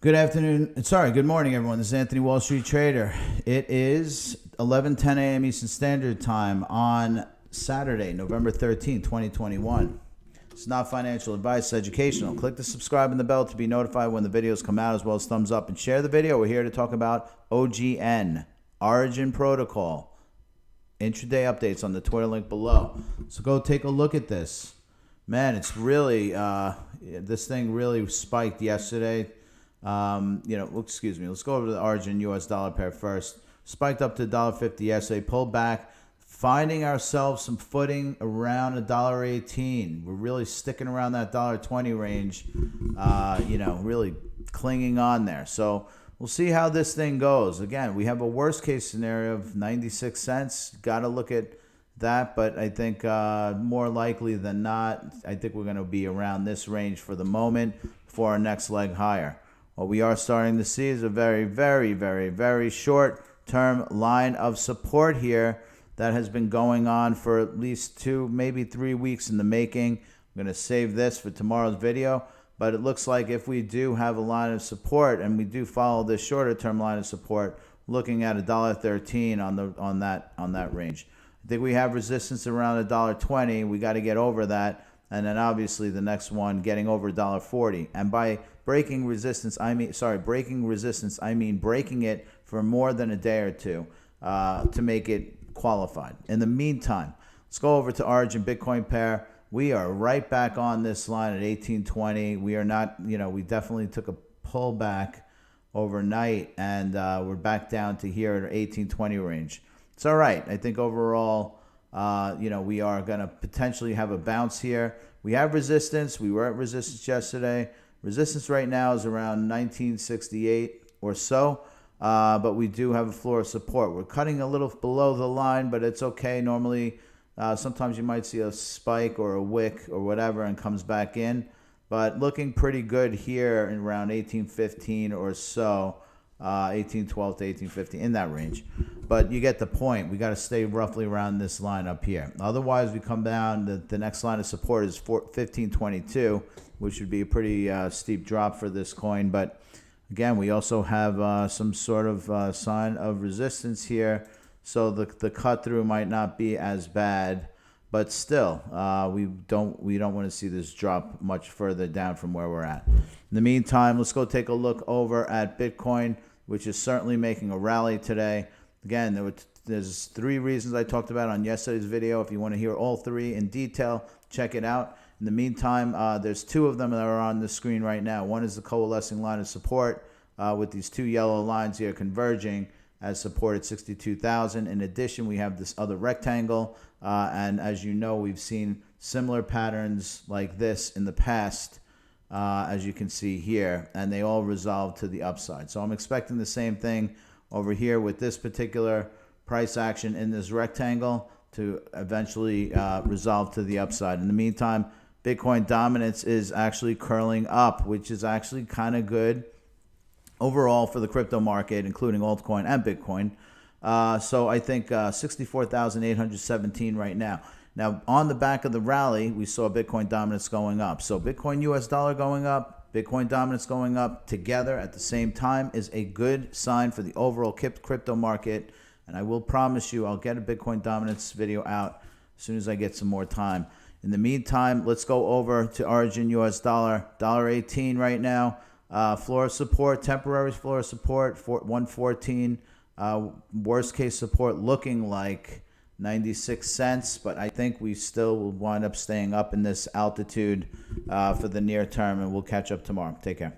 Good afternoon. Sorry, good morning, everyone. This is Anthony, Wall Street Trader. It is 11:10 a.m. Eastern Standard Time on Saturday, November 13th, 2021. It's not financial advice, it's educational. Click the subscribe and the bell to be notified when the videos come out, as well as thumbs up and share the video. We're here to talk about OGN, Origin Protocol. Intraday updates on the Twitter link below. So go take a look at this. Man, it's really, this thing really spiked yesterday. Excuse me. Let's go over to the Origin US dollar pair first. Spiked up to $1.50 yesterday, pulled back, finding ourselves some footing around $1.18. We're really sticking around that $1.20 range, really clinging on there. So we'll see how this thing goes. Again, we have a worst case scenario of 96 cents. Got to look at that, but I think more likely than not, I think we're going to be around this range for the moment for our next leg higher. What we are starting to see is a very, very, very, very short-term line of support here that has been going on for at least 2, maybe 3 weeks in the making. I'm going to save this for tomorrow's video, but it looks like if we do have a line of support and we do follow this shorter-term line of support, looking at $1.13 on that range. I think we have resistance around $1.20. We got to get over that. And then obviously the next one getting over $1.40. And by breaking resistance, I mean breaking it for more than a day or two to make it qualified. In the meantime, let's go over to Origin Bitcoin pair. We are right back on this line at 1820. We are not, we definitely took a pullback overnight, and we're back down to here at our 1820 range. It's all right. I think overall, we are going to potentially have a bounce here. We have resistance. We were at resistance yesterday. Resistance right now is around 1968 or so, but we do have a floor of support. We're cutting a little below the line, but it's okay. Normally, sometimes you might see a spike or a wick or whatever and comes back in, but looking pretty good here in around 1815 or so. 1812 to 1850, in that range. But you get the point. We got to stay roughly around this line up here. Otherwise, we come down. The next line of support is 1522, which would be a pretty steep drop for this coin. But again, we also have some sort of sign of resistance here. So the cut through might not be as bad. But still, we don't want to see this drop much further down from where we're at. In the meantime, let's go take a look over at Bitcoin, which is certainly making a rally today. Again, there's 3 reasons I talked about on yesterday's video. If you want to hear all 3 in detail, check it out. In the meantime, there's 2 of them that are on the screen right now. One is the coalescing line of support with these 2 yellow lines here converging as support at 62,000. In addition, we have this other rectangle. And as you know, we've seen similar patterns like this in the past, as you can see here, and they all resolve to the upside. So I'm expecting the same thing over here with this particular price action in this rectangle to eventually resolve to the upside. In the meantime, Bitcoin dominance is actually curling up, which is actually kind of good overall for the crypto market, including altcoin and Bitcoin. So I think 64,817 right now. Now, on the back of the rally, we saw Bitcoin dominance going up. So Bitcoin US dollar going up, Bitcoin dominance going up together at the same time is a good sign for the overall crypto market. And I will promise you I'll get a Bitcoin dominance video out as soon as I get some more time. In the meantime, let's go over to Origin US dollar, $1.18 right now. Floor of support, temporary floor of support, 114. Worst case support looking like 96 cents, but I think we still will wind up staying up in this altitude for the near term, and we'll catch up tomorrow. Take care.